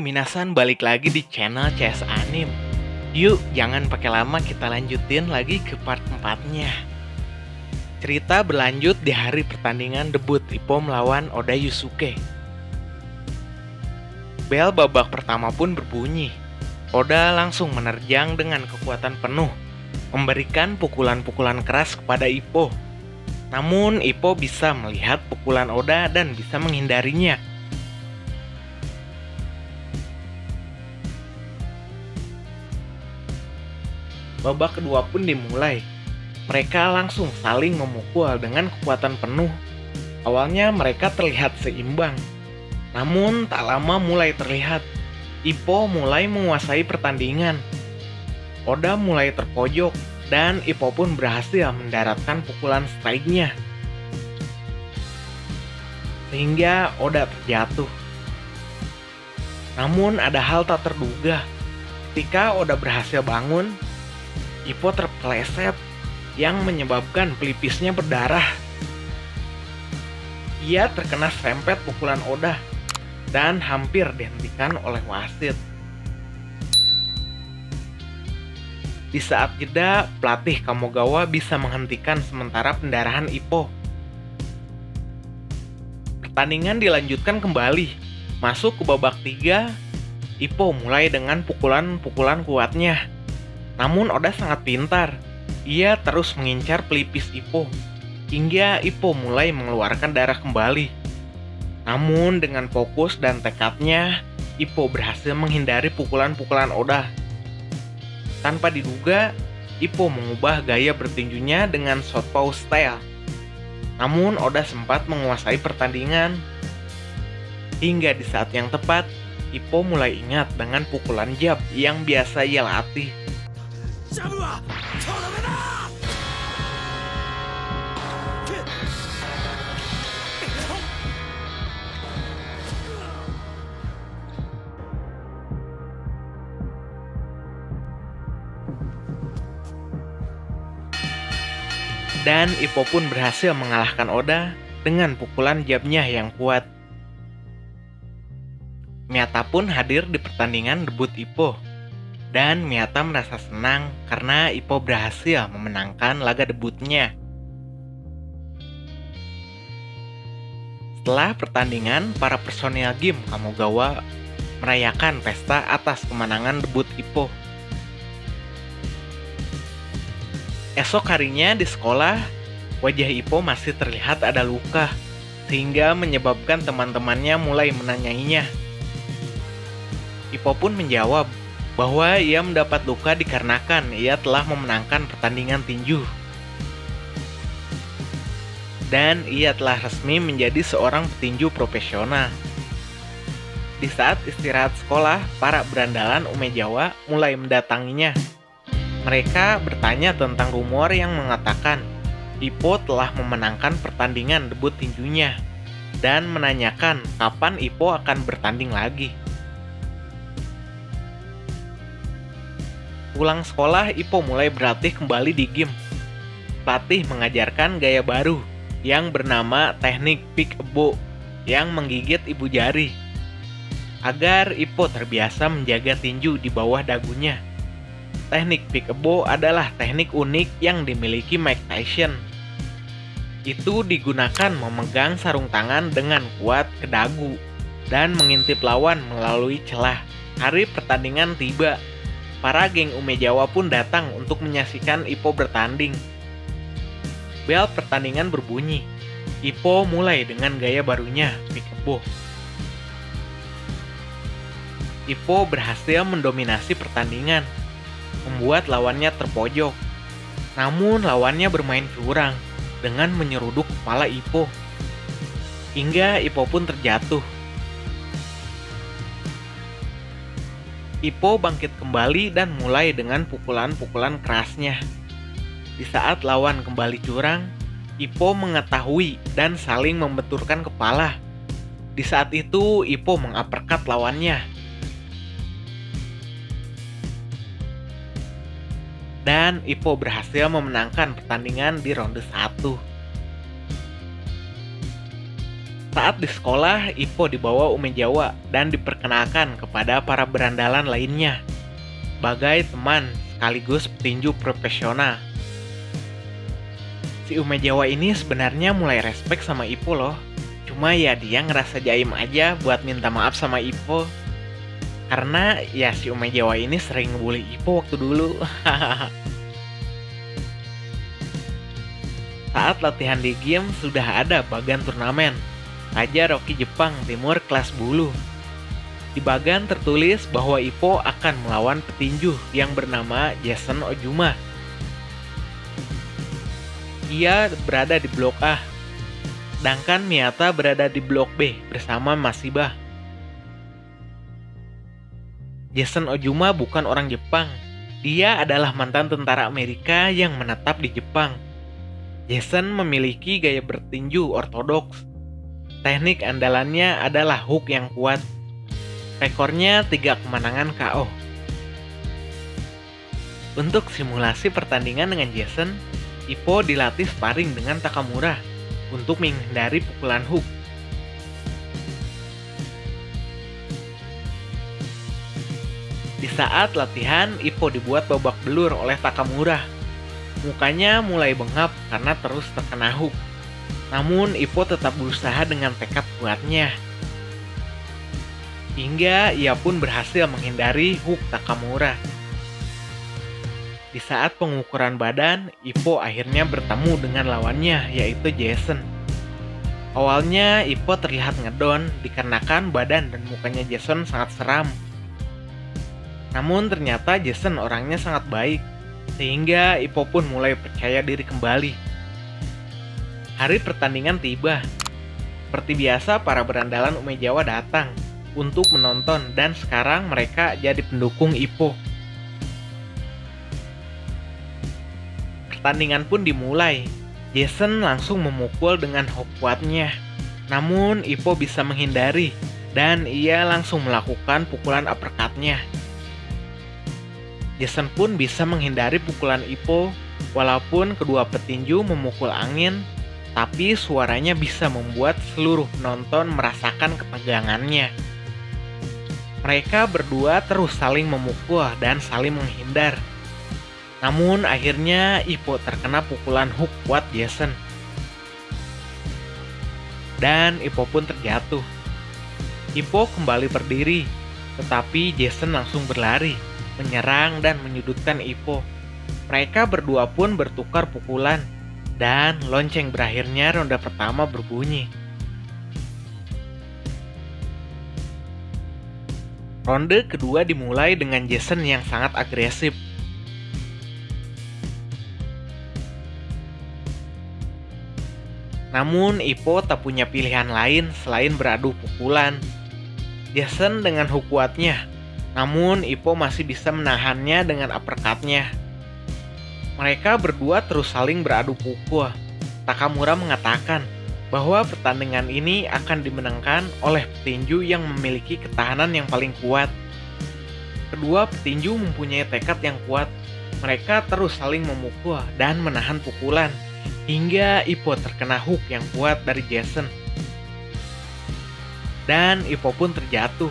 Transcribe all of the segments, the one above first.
Minasan, balik lagi di channel CS Anim. Yuk, jangan pakai lama, kita lanjutin lagi ke part 4-nya. Cerita berlanjut di hari pertandingan debut Ippo melawan Oda Yusuke. Bel babak pertama pun berbunyi. Oda langsung menerjang dengan kekuatan penuh, memberikan pukulan-pukulan keras kepada Ippo. Namun Ippo bisa melihat pukulan Oda dan bisa menghindarinya. Babak kedua pun dimulai. Mereka langsung saling memukul dengan kekuatan penuh. Awalnya mereka terlihat seimbang. Namun tak lama mulai terlihat Ippo mulai menguasai pertandingan. Oda mulai terpojok dan Ippo pun berhasil mendaratkan pukulan strike-nya. Sehingga Oda terjatuh. Namun ada hal tak terduga. Ketika Oda berhasil bangun, Ippo terpeleset yang menyebabkan pelipisnya berdarah. Ia terkena serempet pukulan Oda dan hampir dihentikan oleh wasit. Di saat jeda, pelatih Kamogawa bisa menghentikan sementara pendarahan Ippo. Pertandingan dilanjutkan kembali. Masuk ke babak 3, Ippo mulai dengan pukulan-pukulan kuatnya. Namun Oda sangat pintar. Ia terus mengincar pelipis Ippo hingga Ippo mulai mengeluarkan darah kembali. Namun dengan fokus dan tekadnya, Ippo berhasil menghindari pukulan-pukulan Oda. Tanpa diduga, Ippo mengubah gaya bertinjunya dengan southpaw style. Namun Oda sempat menguasai pertandingan. Hingga di saat yang tepat, Ippo mulai ingat dengan pukulan jab yang biasa ia latih. Dan Ippo pun berhasil mengalahkan Oda dengan pukulan jabnya yang kuat. Miyata pun hadir di pertandingan debut Ippo. Dan Miyata merasa senang karena Ippo berhasil memenangkan laga debutnya. Setelah pertandingan, para personil game Kamogawa merayakan pesta atas kemenangan debut Ippo. Esok harinya di sekolah, wajah Ippo masih terlihat ada luka, sehingga menyebabkan teman-temannya mulai menanyainya. Ippo pun menjawab bahwa ia mendapat luka dikarenakan ia telah memenangkan pertandingan tinju. Dan ia telah resmi menjadi seorang petinju profesional. Di saat istirahat sekolah, para berandalan Umezawa mulai mendatanginya. Mereka bertanya tentang rumor yang mengatakan Ippo telah memenangkan pertandingan debut tinjunya dan menanyakan kapan Ippo akan bertanding lagi. Pulang sekolah, Ippo mulai berlatih kembali di gym. Pelatih mengajarkan gaya baru yang bernama teknik pick-a-bow yang menggigit ibu jari agar Ippo terbiasa menjaga tinju di bawah dagunya. Teknik pick-a-bow adalah teknik unik yang dimiliki Mike Tyson. Itu digunakan memegang sarung tangan dengan kuat ke dagu dan mengintip lawan melalui celah. Hari pertandingan tiba. Para geng Umezawa pun datang untuk menyaksikan Ippo bertanding. Bel pertandingan berbunyi. Ippo mulai dengan gaya barunya, pick-a-bow. Ippo berhasil mendominasi pertandingan, membuat lawannya terpojok. Namun lawannya bermain curang dengan menyeruduk kepala Ippo. Hingga Ippo pun terjatuh. Ippo bangkit kembali dan mulai dengan pukulan-pukulan kerasnya. Di saat lawan kembali curang, Ippo mengetahui dan saling membenturkan kepala. Di saat itu, Ippo menguppercut lawannya. Dan Ippo berhasil memenangkan pertandingan di ronde 1. Saat di sekolah, Ippo dibawa Umejawa dan diperkenalkan kepada para berandalan lainnya sebagai teman sekaligus petinju profesional. Si Umejawa ini sebenarnya mulai respect sama Ippo loh. Cuma ya dia ngerasa jaim aja buat minta maaf sama Ippo. Karena ya si Umejawa ini sering ngebully Ippo waktu dulu. Saat latihan di game sudah ada bagan turnamen Raja Rocky Jepang Timur kelas bulu. Di bagan tertulis bahwa Ippo akan melawan petinju yang bernama Jason Ojuma. Ia berada di blok A, sedangkan Miyata berada di blok B bersama Masiba. Jason Ojuma bukan orang Jepang. Dia adalah mantan tentara Amerika yang menetap di Jepang. Jason memiliki gaya bertinju ortodoks. Teknik andalannya adalah hook yang kuat. Rekornya 3 kemenangan KO. Untuk simulasi pertandingan dengan Jason, Ippo dilatih sparring dengan Takamura untuk menghindari pukulan hook. Di saat latihan, Ippo dibuat babak belur oleh Takamura. Mukanya mulai bengap karena terus terkena hook. Namun Ippo tetap berusaha dengan tekad kuatnya. Hingga ia pun berhasil menghindari hook Takamura. Di saat pengukuran badan, Ippo akhirnya bertemu dengan lawannya, yaitu Jason. Awalnya Ippo terlihat ngedon dikarenakan badan dan mukanya Jason sangat seram. Namun ternyata Jason orangnya sangat baik, sehingga Ippo pun mulai percaya diri kembali. Hari pertandingan tiba. Seperti biasa, para berandalan Umejawa datang untuk menonton dan sekarang mereka jadi pendukung Ippo. Pertandingan pun dimulai. Jason langsung memukul dengan hook kuatnya. Namun Ippo bisa menghindari dan ia langsung melakukan pukulan uppercut-nya. Jason pun bisa menghindari pukulan Ippo walaupun kedua petinju memukul angin, tapi suaranya bisa membuat seluruh penonton merasakan ketegangannya. Mereka berdua terus saling memukul dan saling menghindar. Namun akhirnya Ippo terkena pukulan hook kuat Jason. Dan Ippo pun terjatuh. Ippo kembali berdiri, tetapi Jason langsung berlari, menyerang dan menyudutkan Ippo. Mereka berdua pun bertukar pukulan, dan lonceng berakhirnya ronde pertama berbunyi. Ronde kedua dimulai dengan Jason yang sangat agresif. Namun Ippo tak punya pilihan lain selain beradu pukulan. Jason dengan hook kuatnya, namun Ippo masih bisa menahannya dengan uppercut-nya. Mereka berdua terus saling beradu pukul. Takamura mengatakan bahwa pertandingan ini akan dimenangkan oleh petinju yang memiliki ketahanan yang paling kuat. Kedua petinju mempunyai tekad yang kuat. Mereka terus saling memukul dan menahan pukulan, hingga Ippo terkena hook yang kuat dari Jason. Dan Ippo pun terjatuh.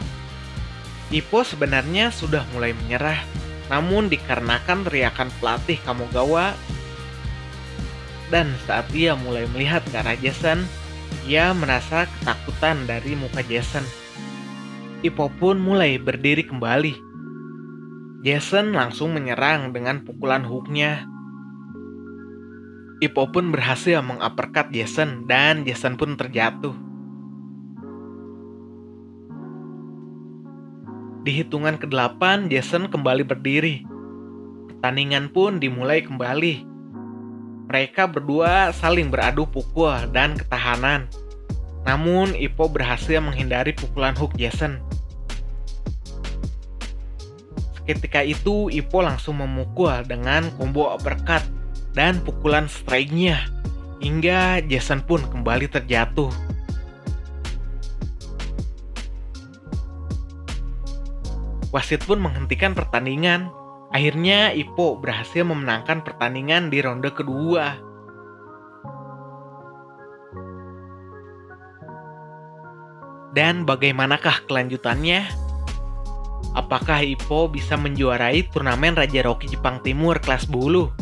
Ippo sebenarnya sudah mulai menyerah, namun dikarenakan teriakan pelatih Kamogawa, dan saat ia mulai melihat ke arah Jason, ia merasa ketakutan dari muka Jason. Ippo pun mulai berdiri kembali. Jason langsung menyerang dengan pukulan hooknya. Ippo pun berhasil menguppercut Jason dan Jason pun terjatuh. Di hitungan ke-8, Jason kembali berdiri. Pertandingan pun dimulai kembali. Mereka berdua saling beradu pukul dan ketahanan. Namun Ippo berhasil menghindari pukulan hook Jason. Ketika itu Ippo langsung memukul dengan combo uppercut dan pukulan strike-nya, hingga Jason pun kembali terjatuh. Wasit pun menghentikan pertandingan. Akhirnya Ippo berhasil memenangkan pertandingan di ronde kedua. Dan bagaimanakah kelanjutannya? Apakah Ippo bisa menjuarai turnamen Raja Rocky Jepang Timur kelas bulu?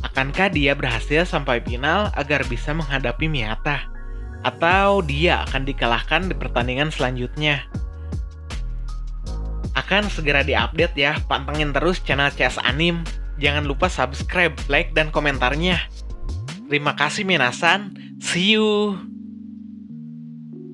Akankah dia berhasil sampai final agar bisa menghadapi Miyata? Atau dia akan dikalahkan di pertandingan selanjutnya? Akan segera diupdate ya, pantengin terus channel CS Anim. Jangan lupa subscribe, like, dan komentarnya. Terima kasih minasan, see you!